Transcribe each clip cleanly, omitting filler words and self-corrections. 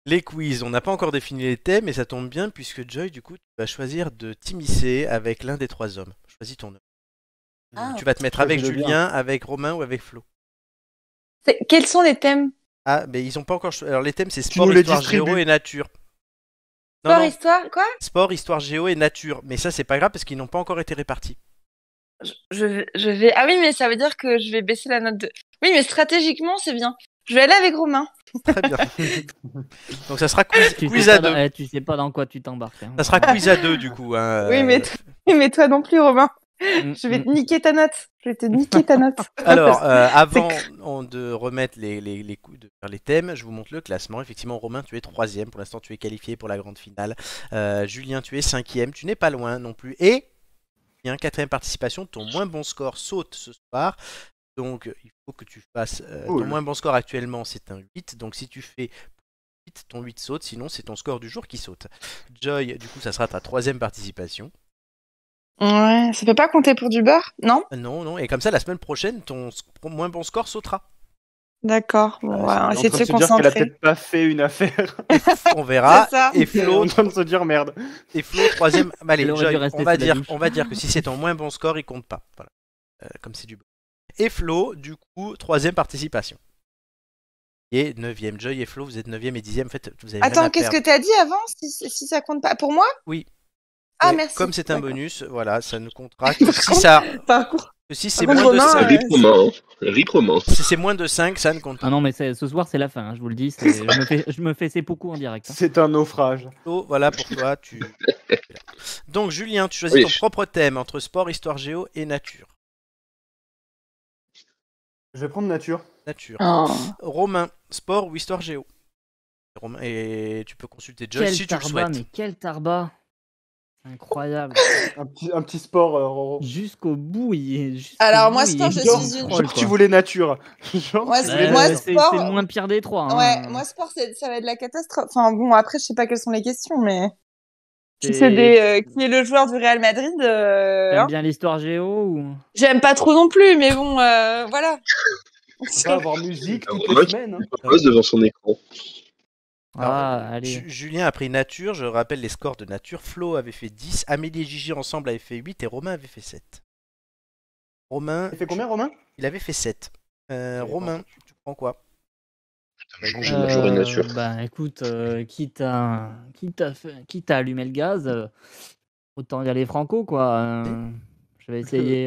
Les quiz, on n'a pas encore défini les thèmes, mais ça tombe bien puisque Joy, du coup, tu vas choisir de t'immiscer avec l'un des 3 hommes. Choisis ton homme. Ah. Tu vas te mettre avec Julien, avec Romain ou avec Flo. Quels sont les thèmes? Ah, mais ils ont pas encore choisi. Alors les thèmes, c'est Tu sport, nous les histoire, distribues. géo et nature. Sport, histoire, quoi? Sport, histoire, géo et nature. Mais ça, c'est pas grave parce qu'ils n'ont pas encore été répartis. Je vais... Ah oui, mais ça veut dire que je vais baisser la note de... Oui, mais stratégiquement, c'est bien. Je vais aller avec Romain. Très bien. Donc ça sera quiz, Tu quiz sais à pas 2. tu sais pas dans quoi tu t'embarques. Hein. Ça sera quiz à 2 du coup. Hein. Oui, mais toi non plus, Romain. Je vais te niquer ta note. Je vais te niquer ta note. Alors, avant de remettre les coups de faire les thèmes, je vous montre le classement. Effectivement, Romain, tu es 3ème. Pour l'instant, tu es qualifié pour la grande finale. Julien, tu es 5ème. Tu n'es pas loin non plus. Et il y a un 4ème participation. Ton moins bon score saute ce soir. Donc, il faut que tu fasses... ton moins bon score actuellement, c'est un 8. Donc, si tu fais 8, ton 8 saute. Sinon, c'est ton score du jour qui saute. Joy, du coup, ça sera ta 3ème participation. Ouais, ça peut pas compter pour du beurre, non? Non, non. Et comme ça, la semaine prochaine, ton moins bon score sautera. D'accord. Bon, on va essayer de se dire qu'elle a concentrer. peut-être pas fait une affaire. On verra. C'est ça. Et On est Flo, en train de se dire merde. Et Flo, 3ème. Allez, Elle aurait Joy, dû rester on va sous la dire, douche. que si c'est ton moins bon score, il compte pas. Voilà. Comme c'est du bon. Et Flo, du coup, 3ème participation. Et 9ème. Joy et Flo, vous êtes 9ème et 10ème. En fait, vous avez rien Attends, à qu'est-ce perdre. que t'as dit avant si ça compte pas? Pour moi? Oui. Ah, Et merci. comme c'est un D'accord. bonus, voilà, ça ne comptera que si ça. Par contre, Que si c'est Par moins contre, de Romain, 5. Rip Romain, hein. Rip Romain. Si c'est moins de 5, ça ne compte pas. Ah non, mais ce soir, c'est la fin, hein, je vous le dis. Je me fais seppuku en direct. Hein. C'est un naufrage. Flo, voilà pour toi. Donc, Julien, tu choisis Oui. ton propre thème entre sport, histoire, géo et nature. Je vais prendre nature. Nature. oh. Romain, sport ou histoire géo? Romain, et tu peux consulter Joy Quel si tu le tarba, souhaites. mais quel tarba. Incroyable. Un petit sport, Roro. Jusqu'au bout, Alors, moi, sport, je Genre, suis une- genre tu voulais nature. Genre, Moi, tu c'est- voulais moi, nature. c'est sport- le moins pire des trois. Hein. Ouais, moi, sport, ça va être la catastrophe. Enfin, bon, après, je sais pas quelles sont les questions, mais... Si C'est- c'est qui est le joueur du Real Madrid, T'aimes hein. bien l'histoire géo ou... J'aime pas trop non plus, mais bon, voilà. On va avoir musique toutes Romain les qui semaines. Hein. pose devant son écran. Ah, allez. Julien a pris nature, je rappelle les scores de nature. Flo avait fait 10, Amélie et Gigi ensemble avaient fait 8 et Romain avait fait 7. Romain, Il fait combien, Romain? il avait fait 7. Romain, tu prends quoi? J'ai nature et nature. Bah écoute, quitte à allumer le gaz, autant y aller franco quoi. Je vais essayer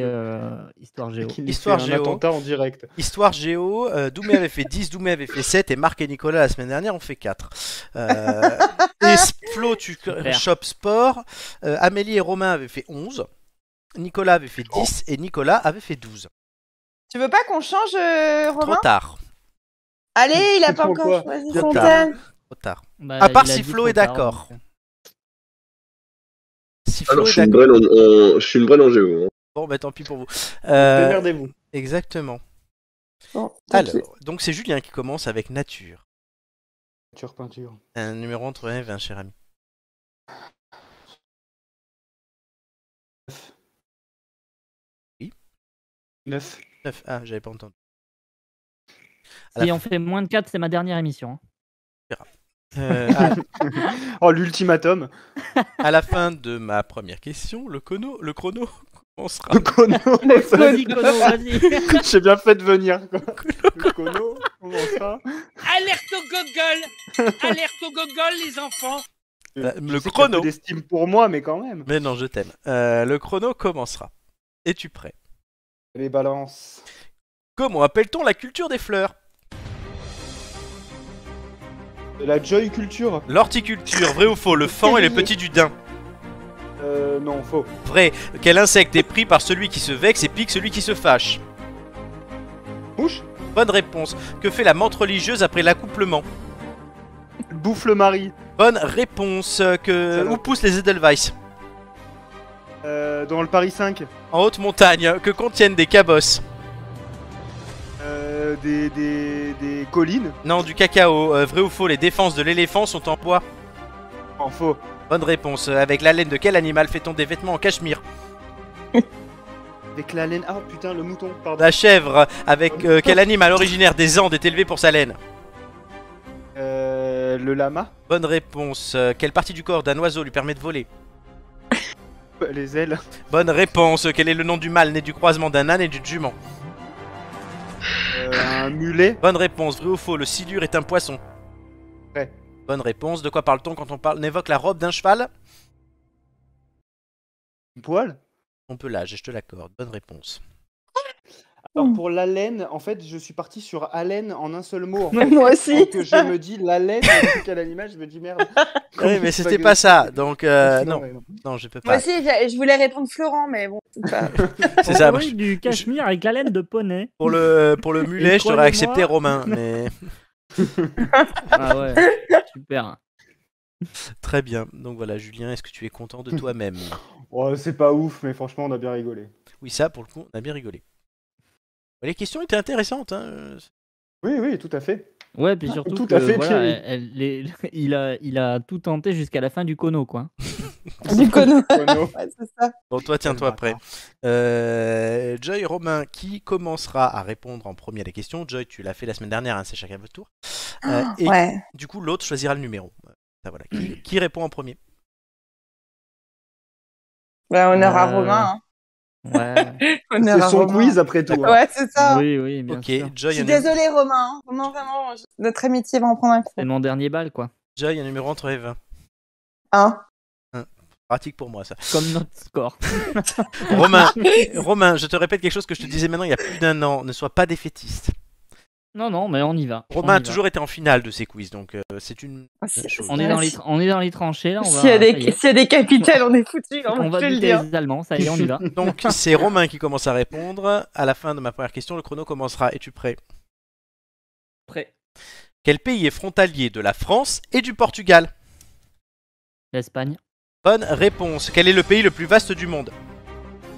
histoire géo. Qu'il Histoire fait géo. un attentat en direct. Histoire géo, Doumé avait fait 10, Doumé avait fait 7 et Marc et Nicolas la semaine dernière ont fait 4. Et Flo, tu chopes sport. Amélie et Romain avaient fait 11. Nicolas avait fait 10 et Nicolas avait fait 12. Tu veux pas qu'on change, Trop Romain? tard. Allez, il a Tu pas prends encore quoi? choisi Trop son tard. thème. Trop tard. Bah, À part il a si dit Flo trop est tard, d'accord. donc, Si Flo Alors, est je suis une d'accord. brêle en géo. Hein. Bon, bah tant pis pour vous. Démerdez-vous. Exactement. Bon, tant pis. Alors, donc c'est Julien qui commence avec nature. Nature, peinture. Un numéro entre 1 et 20, cher ami. 9. 9. Ah, j'avais pas entendu. Si on fait moins de 4, c'est ma dernière émission. Oh, l'ultimatum. À la fin de ma première question, le chrono commencera. Le Kono. Vas-y, Kono, vas-y. J'ai bien fait de venir. Quoi. Le Kono, comment ça? Alerte au gogol. Alerte au gogol, les enfants. Le Je sais chrono. qu'il y a peu d'estime pour moi, mais quand même. Mais non, je t'aime. Le chrono commencera. Es-tu prêt? Les balances. Comment appelle-t-on la culture des fleurs? De la joy culture. L'horticulture, vrai ou faux? Le fan et le petit du daim. Non, faux. Vrai. Quel insecte est pris par celui qui se vexe et pique celui qui se fâche? Mouche. Bonne réponse. Que fait la menthe religieuse après l'accouplement? Bouffe le mari. Bonne réponse. Où poussent les Edelweiss? Dans le Paris 5. En haute montagne. Que contiennent des cabosses? Des collines. Non, du cacao. Vrai ou faux? Les défenses de l'éléphant sont en bois? En faux. Bonne réponse. Avec la laine de quel animal fait-on des vêtements en cachemire? Avec la laine. Ah putain, le mouton, pardon. La chèvre, avec quel animal originaire des Andes est élevé pour sa laine? Le lama. Bonne réponse. Quelle partie du corps d'un oiseau lui permet de voler? Les ailes. Bonne réponse. Quel est le nom du mâle né du croisement d'un âne et d'une jument? Un mulet. Bonne réponse. Vrai ou faux, le silure est un poisson? Vrai. Bonne réponse. De quoi parle-t-on quand on évoque la robe d'un cheval? Une poêle. On peut l'âge, je te l'accorde. Bonne réponse. Alors pour la laine, en fait, je suis parti sur haleine en un seul mot. En fait. Moi aussi. Donc je me dis la laine, quel animal, je me dis merde. Oui, mais c'était pas ça. Donc, non. Ouais, non. Non, je peux Moi pas. aussi, je voulais répondre Florent, mais bon, c'est pas. C'est ça. Oui, du cachemire avec la laine de poney. Pour le mulet, je t'aurais croyez-moi- accepté Romain, mais Ah ouais, super. très bien. Donc voilà, Julien, est-ce que tu es content de toi-même? Oh, c'est pas ouf, mais franchement, on a bien rigolé. Oui, ça, pour le coup, on a bien rigolé. Les questions étaient intéressantes, hein. Oui, oui, tout à fait. Ouais, puis surtout Tout que, à fait, voilà, Thierry. il a tout tenté jusqu'à la fin du Kono, quoi. Du cono. Kono. Ouais, c'est ça. Bon, toi, tiens-toi prêt. bâtard. Joy, Romain, qui commencera à répondre en premier à la question? Joy, tu l'as fait la semaine dernière, hein, c'est chacun votre tour. Et Ouais. du coup, l'autre choisira le numéro. Ça, voilà. Qui répond en premier? Bah, honneur à Euh, Romain. Hein. Ouais. Honneur C'est à son Romain. quiz après tout. hein. Ouais, c'est ça. Oui, oui, bien Ok, sûr. Je Joy, suis un désolée, Romain. Hein. Romain, vraiment, notre amitié va en prendre un coup. C'est mon dernier bal, quoi. Joy, un numéro entre et 20. Hein. Pratique pour moi, ça. Comme notre score. Romain, je te répète quelque chose que je te disais maintenant il y a plus d'un an. Ne sois pas défaitiste. Non, non, mais on y va. Romain on a y va. toujours été en finale de ces quiz, donc c'est une chose. On est dans les tranchées, là. S'il y a des capitales, on est foutus. On va je te le buter dire. les Allemands, ça y est, on y va. Donc c'est Romain qui commence à répondre. À la fin de ma première question, le chrono commencera. Es-tu prêt? Prêt. Quel pays est frontalier de la France et du Portugal? L'Espagne. Bonne réponse. Quel est le pays le plus vaste du monde?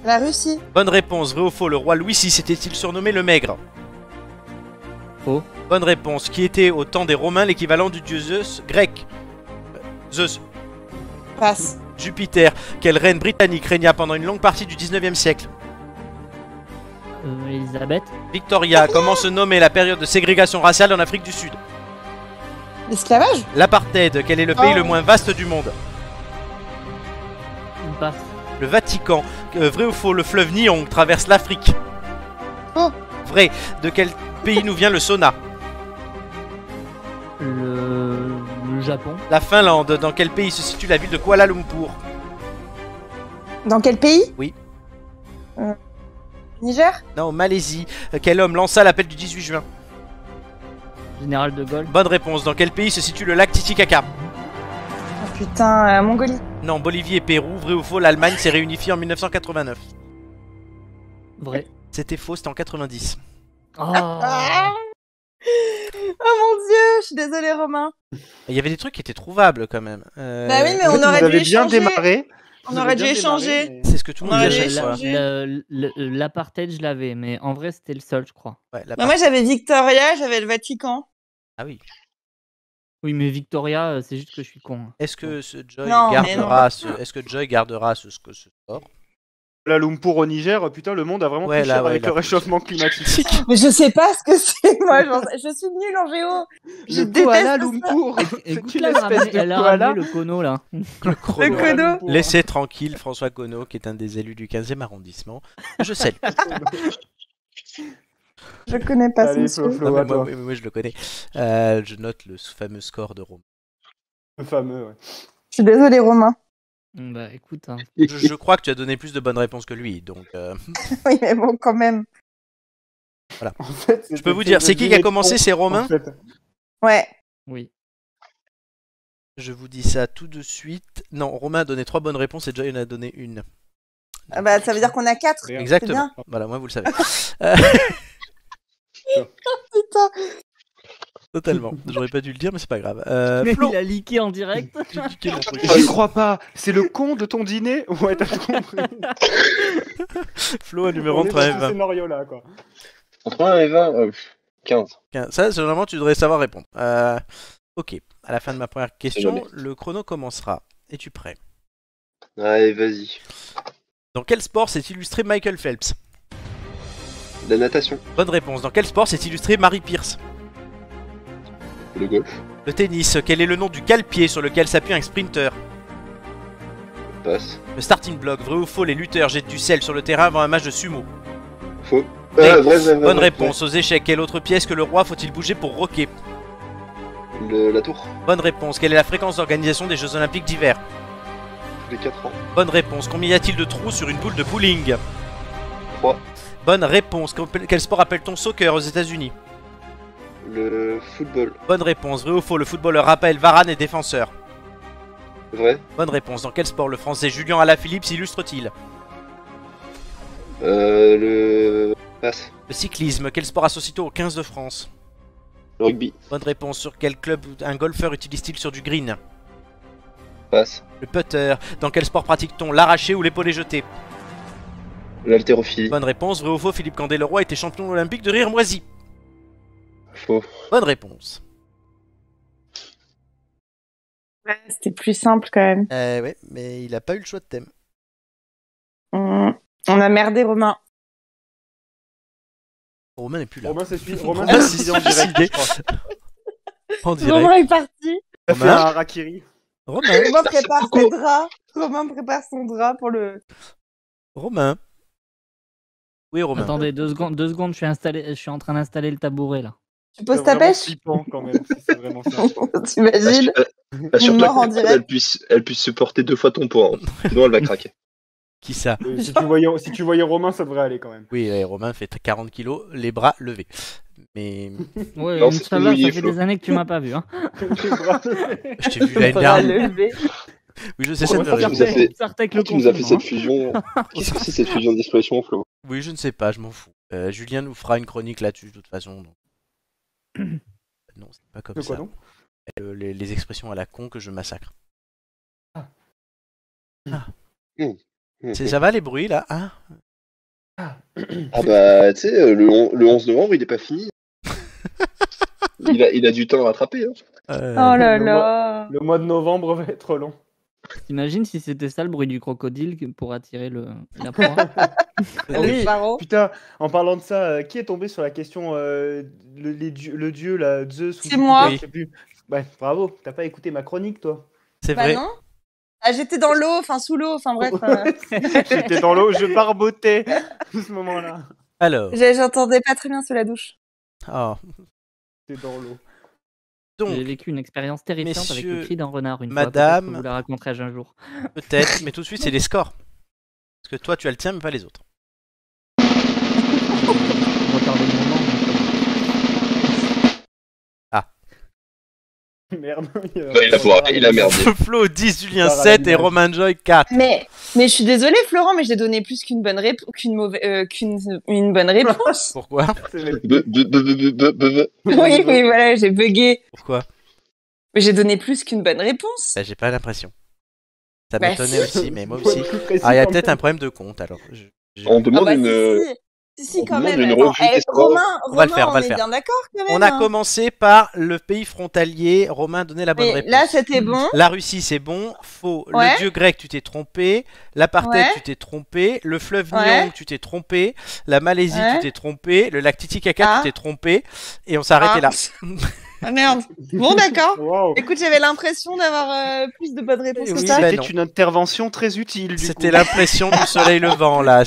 La Russie. Bonne réponse. Vrai ou faux, le roi Louis VI était-il surnommé le Maigre? Faux. Bonne réponse. Qui était au temps des Romains l'équivalent du dieu Zeus grec? Zeus. Passe. Jupiter. Quelle reine britannique régna pendant une longue partie du 19e siècle? Elisabeth. Victoria. Comment se nommait la période de ségrégation raciale en Afrique du Sud? L'esclavage. L'apartheid. Quel est le pays le moins vaste du monde? Une passe. Le Vatican. Vrai ou faux, le fleuve Nyong traverse l'Afrique? Faux. Vrai. De quel pays nous vient le sauna? Le Japon. La Finlande. Dans quel pays se situe la ville de Kuala Lumpur? Dans quel pays? Oui. Niger. Non, Malaisie. Quel homme lança l'appel du 18 juin? Général de Gaulle. Bonne réponse. Dans quel pays se situe le lac Titicaca? Oh, putain, Mongolie. Non, Bolivie et Pérou. Vrai ou faux, l'Allemagne s'est réunifiée en 1989? Vrai. C'était faux, c'était en 90. Oh. Ah oh mon dieu, je suis désolée, Romain. Il y avait des trucs qui étaient trouvables quand même. Bah oui, mais En fait, on aurait vous dû avez bien échanger. démarré. On Vous aurait avez dû bien échanger. démarré, mais- C'est ce que tout le On monde aurait dit à dû chaque fois. échanger. L'apartheid, je l'avais, mais en vrai, c'était le seul, je crois. Ouais, la Bah, moi, j'avais Victoria, j'avais le Vatican. Ah oui. Oui, mais Victoria, c'est juste que je suis con. hein. Est-ce que Joy Non, mais gardera ce score? La Lumpur au Niger, putain, le monde a vraiment Ouais, pris là, cher ouais, avec là. le réchauffement climatique. Mais je sais pas ce que c'est, moi. Je suis nulle en géo. Je Le koala déteste ça. Lumpur. Écoute, C'est une là, espèce de elle a koala. ramené le Kono, là. Le chrono. Le Kono. Lumpur. Laissez tranquille François Kono, qui est un des élus du 15e arrondissement. Je salue. Je connais pas ce Allez, monsieur. Flo, Non, mais à toi. moi, je le connais. Je note le fameux score de Rome. Le fameux, ouais. Je suis désolée, Romain. Bah, écoute. hein. Je crois que tu as donné plus de bonnes réponses que lui, donc Oui, mais bon, quand même. En fait, je peux vous dire, c'est qui a commencé? C'est Romain. En fait. Ouais. Oui. Je vous dis ça tout de suite. Non, Romain a donné 3 bonnes réponses et Joy en a donné une. Ah bah, ça veut dire qu'on a 4. Rien. Exactement. bien. Voilà, moi vous le savez. Putain. Totalement. J'aurais pas dû le dire, mais c'est pas grave. Mais Flo, il a leaké en direct. j'ai niqué mon truc. J'y crois pas. C'est le con de ton dîner. Ouais, t'as compris. Flo, un numéro On est entre dans 1 et ce 20. scénario-là, quoi. Entre 1 et 20, 15. Ça, normalement, tu devrais savoir répondre. Ok. À la fin de ma première question, jamais. le chrono commencera. Es-tu prêt? Allez, vas-y. Dans quel sport s'est illustré Michael Phelps? La natation. Bonne réponse. Dans quel sport s'est illustrée Marie Pierce? Le golf. Le tennis. Quel est le nom du cale-pied sur lequel s'appuie un sprinter? Passe. Le starting block. Vrai ou faux, les lutteurs jettent du sel sur le terrain avant un match de sumo? Faux. Vrai. Vrai. Bonne réponse. Aux échecs, quelle autre pièce que le roi faut-il bouger pour roquer? La tour. Bonne réponse. Quelle est la fréquence d'organisation des Jeux Olympiques d'hiver? Tous les 4 ans. Bonne réponse. Combien y a-t-il de trous sur une boule de bowling? 3. Bonne réponse. Quel sport appelle-t-on soccer aux États-Unis? Le football. Bonne réponse. Vrai ou faux, le footballeur Raphaël Varane est défenseur? Vrai. Bonne réponse. Dans quel sport le français Julien Alaphilippe s'illustre-t-il? Le... Passe. Le cyclisme. Quel sport associe-t-on au 15 de France? Le rugby. Bonne réponse. Sur quel club un golfeur utilise-t-il sur du green? Passe. Le putter. Dans quel sport pratique-t-on l'arraché ou l'épaulé jeté? L'haltérophilie. Bonne réponse. Vrai ou faux, Philippe Candé-Leroy était champion olympique de rire moisi? Faux. Bonne réponse. Ouais, c'était plus simple quand même. Ouais, mais il a pas eu le choix de thème. On a merdé Romain. Romain n'est plus là. Romain, c'est celui. Romain, Romain, c'est c'est en direct. suicidé. je crois. En Romain direct. est parti. Il a fait Romain. un harakiri. Romain. Romain prépare ses draps. Romain prépare son drap pour le. Romain. Oui, Romain. Attendez, 2 secondes, je suis en train d'installer le tabouret là. Tu poses C'est ta vraiment pêche? flippant quand même, si c'est vraiment ça. T'imagines? Assure-toi mort en que direct. elle puisse supporter 2 fois ton poids. Hein. Sinon, elle va craquer. Qui ça? Si tu voyais Romain, ça devrait aller quand même. Oui, Romain fait 40 kilos, les bras levés. Mais Ouais, Non, mais c'est ça va, mouillé, ça fait Flo. des années que tu m'as pas vu. Hein. je t'ai vu l'année Faudra dernière. lever. Oui, je sais, ça Ouais, me ça rire. nous a fait- Sortez avec le Qui nous a fait confinement, cette fusion? Qu'est-ce que c'est cette fusion d'expression, Flo? Oui, je ne sais pas, je m'en fous. Julien nous fera une chronique là-dessus de toute façon. Donc. Non, c'est pas comme De quoi ça. donc? Les expressions à la con que je massacre. Ça va les bruits là? Hein? Ah bah, tu sais, le 11 novembre, il est pas fini. Il a du temps à rattraper. Hein. Oh là là. Le mois de novembre va être long. T'imagines si c'était ça le bruit du crocodile pour attirer la proie? Le pharaon. Putain, en parlant de ça, qui est tombé sur la question le dieu, là, Zeus ou C'est moi. je sais plus. Ouais, bravo, t'as pas écouté ma chronique, toi. C'est Bah vrai. non. Ah, j'étais dans l'eau, enfin sous l'eau, enfin bref. J'étais dans l'eau, je barbotais à ce moment-là. Alors, J'entendais pas très bien sous la douche. oh, J'étais dans l'eau. donc, J'ai vécu une expérience terrifiante avec messieurs, le cri d'un renard une madame- fois. Peut-être que vous la raconterai un jour. peut-être, mais tout de suite, c'est les scores. Parce que toi, tu as le tien, mais pas les autres. Retardez le moment. Merde. Il a merdé. Flo 10, Julien Par à 7 et l'image. Romain Joy 4. Mais je suis désolée, Florent, mais j'ai donné plus qu'une bonne réponse, qu'une bonne réponse. Pourquoi? Oui, voilà, j'ai bugué. Pourquoi? Mais j'ai donné plus qu'une bonne réponse. Bah, j'ai pas l'impression. Ça Bah, m'étonnait si. aussi, mais moi aussi. Ah, Ah, il y a peut-être un problème de compte alors. On demande Ah bah une. si, on quand demande même. une Attends, revue des scores. Romain, On va le faire, on on va le est faire. bien d'accord quand même. On a hein. commencé par le pays frontalier. Romain donnait la bonne Mais réponse. là, c'était bon. La Russie, c'est bon. Faux. Ouais. Le dieu grec, tu t'es trompé. L'apartheid, Ouais. tu t'es trompé. Le fleuve Ouais. Nyong, tu t'es trompé. La Malaisie, Ouais. tu t'es trompé. Le lac Titicaca, Ah. tu t'es trompé. Et on s'est arrêté là. Ah merde. Bon, d'accord. Wow. Écoute, j'avais l'impression d'avoir plus de bonnes réponses Eh que oui, ça. bah C'était non. une intervention très utile. Du C'était coup. l'impression du soleil levant là.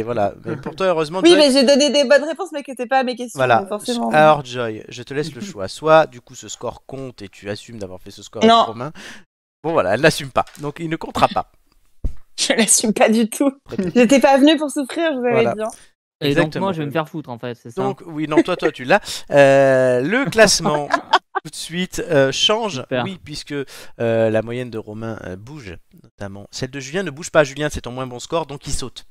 Voilà. Mais pour toi, heureusement. Oui, Joy- mais j'ai donné des bonnes réponses, mais qui n'étaient pas à mes questions. Voilà. donc forcément. Alors Joy, je te laisse le choix. Soit du coup ce score compte et tu assumes d'avoir fait ce score Non. avec Romain. Bon voilà, elle n'assume pas. Donc il ne comptera pas. Je l'assume pas du tout. J'étais pas venue pour souffrir, je vous avais Voilà. dit. Hein. Et donc Exactement. moi je vais me faire foutre en fait, c'est ça. Donc oui, non, toi tu l'as. Le classement tout de suite change. Super. Oui, puisque la moyenne de Romain bouge, notamment. Celle de Julien ne bouge pas. Julien, c'est ton moins bon score, donc il saute.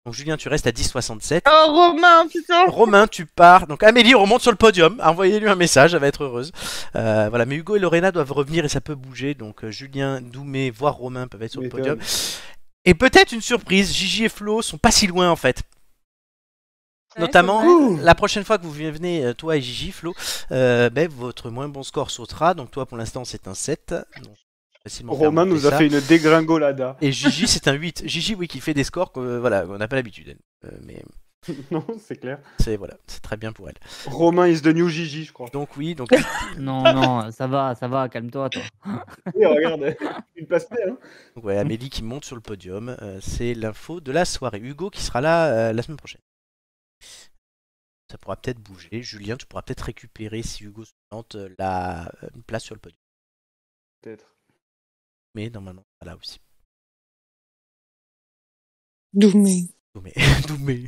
Donc Julien, tu restes à 10,67. Oh, Romain, putain. Romain, tu pars. Donc Amélie remonte sur le podium. Envoyez-lui un message, elle va être heureuse. Voilà, mais Hugo et Lorena doivent revenir et ça peut bouger. Donc Julien, Doumé, voire Romain peuvent être sur le podium. Et peut-être une surprise, Gigi et Flo sont pas si loin en fait. Notamment, c'est la prochaine fois que vous venez, toi et Gigi, Flo, votre moins bon score sautera. Donc toi, pour l'instant, c'est un 7. Donc, facilement faire Romain monter nous a ça. fait une dégringolada. Et Gigi, c'est un 8. Gigi, oui, qui fait des scores qu'on n'a pas l'habitude. Mais Non, c'est clair. C'est très bien pour elle. Romain is the new Gigi, je crois. Donc oui, donc Non, ça va, calme-toi, toi. Oui, regarde, une place près, hein. Donc ouais, Amélie qui monte sur le podium, c'est l'info de la soirée. Hugo qui sera là la semaine prochaine. Ça pourra peut-être bouger. Julien, tu pourras peut-être récupérer si Hugo se plante une place sur le podium. Peut-être. Mais normalement, là aussi. Doumé. Doumé.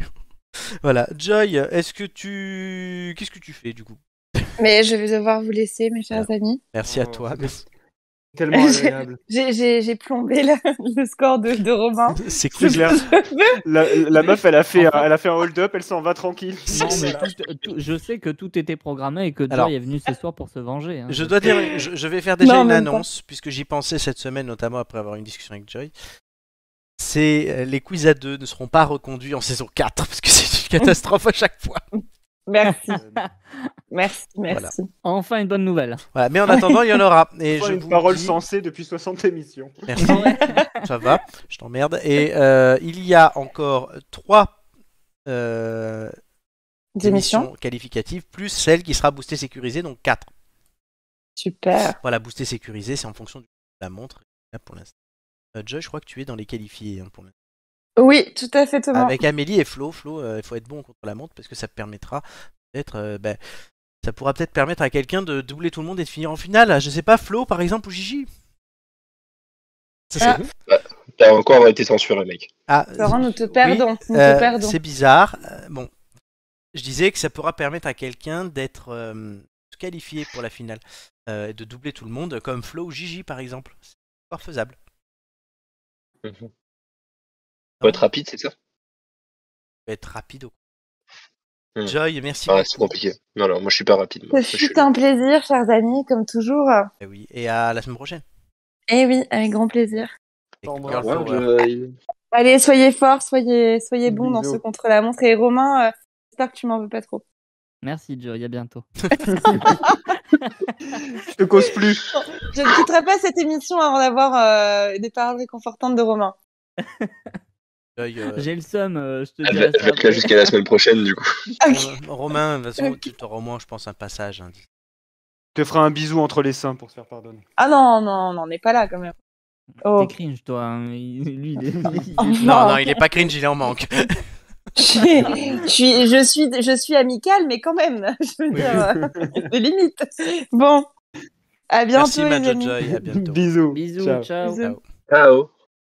Voilà. Joy, qu'est-ce que tu fais du coup? Mais je vais devoir vous laisser, mes chers amis. Merci à Oh, toi. c'est Merci. tellement agréable. J'ai plombé le score de Romain. C'est C'est cool. clair. La meuf, elle a fait un hold-up, elle s'en va tranquille. Non, mais je sais que tout était programmé et que Alors, Joy est venu ce soir pour se venger. Hein. Je dois dire, je vais faire déjà Non, une même pas. annonce, puisque j'y pensais cette semaine, notamment après avoir une discussion avec Joy. Les quiz à 2 ne seront pas reconduits en saison 4, parce que c'est une catastrophe à chaque fois. Merci. Merci. Voilà. Enfin une bonne nouvelle. Voilà, mais en attendant, il y en aura. Et Enfin, je une vous parole dis- sensée depuis 60 émissions. Merci. Ça va, je t'emmerde. Et il y a encore 3 D'émission. émissions qualificatives, plus celle qui sera boostée sécurisée, donc 4. Super. Voilà, boostée sécurisée, c'est en fonction de la montre. Là, pour l'instant. Joy, je crois que tu es dans les qualifiés pour l'instant. Oui, tout à fait, Thomas. Avec Amélie et Flo. Flo, il faut être bon contre la montre parce que ça permettra peut-être. Ça pourra peut-être permettre à quelqu'un de doubler tout le monde et de finir en finale. Je sais pas, Flo par exemple ou Gigi. Ça, c'est- T'as encore été censuré, mec. Ah, Florent, nous te oui, perdons. Nous te perdons. c'est bizarre. Bon, je disais que ça pourra permettre à quelqu'un d'être qualifié pour la finale, de doubler tout le monde, comme Flo ou Gigi par exemple. C'est encore faisable. Faut être rapide, c'est ça? Faut être rapide. Joy, merci Ah, beaucoup. c'est compliqué. Non, moi je suis pas rapide. Moi. Ce fut un plaisir, chers amis, comme toujours. Et oui, et à la semaine prochaine. Eh oui, avec grand plaisir. Et Au Girl revoir, Power. Allez, soyez forts, soyez bons dans Bisous. ce contre-la-montre. Et Romain, j'espère que tu m'en veux pas trop. Merci Joy, à bientôt. Je te cause plus. Je ne quitterai pas cette émission avant d'avoir des paroles réconfortantes de Romain. Joy, J'ai le seum, je te Elle dirai va ça être là après. jusqu'à la semaine prochaine, du coup. Romain, de toute façon, Ok. tu auras au moins, je pense, un passage. Je te ferai un bisou entre les seins pour se faire pardonner. Ah non, on n'est pas là quand même. Oh. T'es cringe toi, hein. Lui il est... Oh, Non, il est pas cringe, il est en manque. Je suis amicale, mais quand même, je veux dire, des limites. Bon, à bientôt Merci, les Madjo amis. Joy, à bientôt. Bisous. Bisous, Ciao. ciao. Bisous. Ciao. Ciao.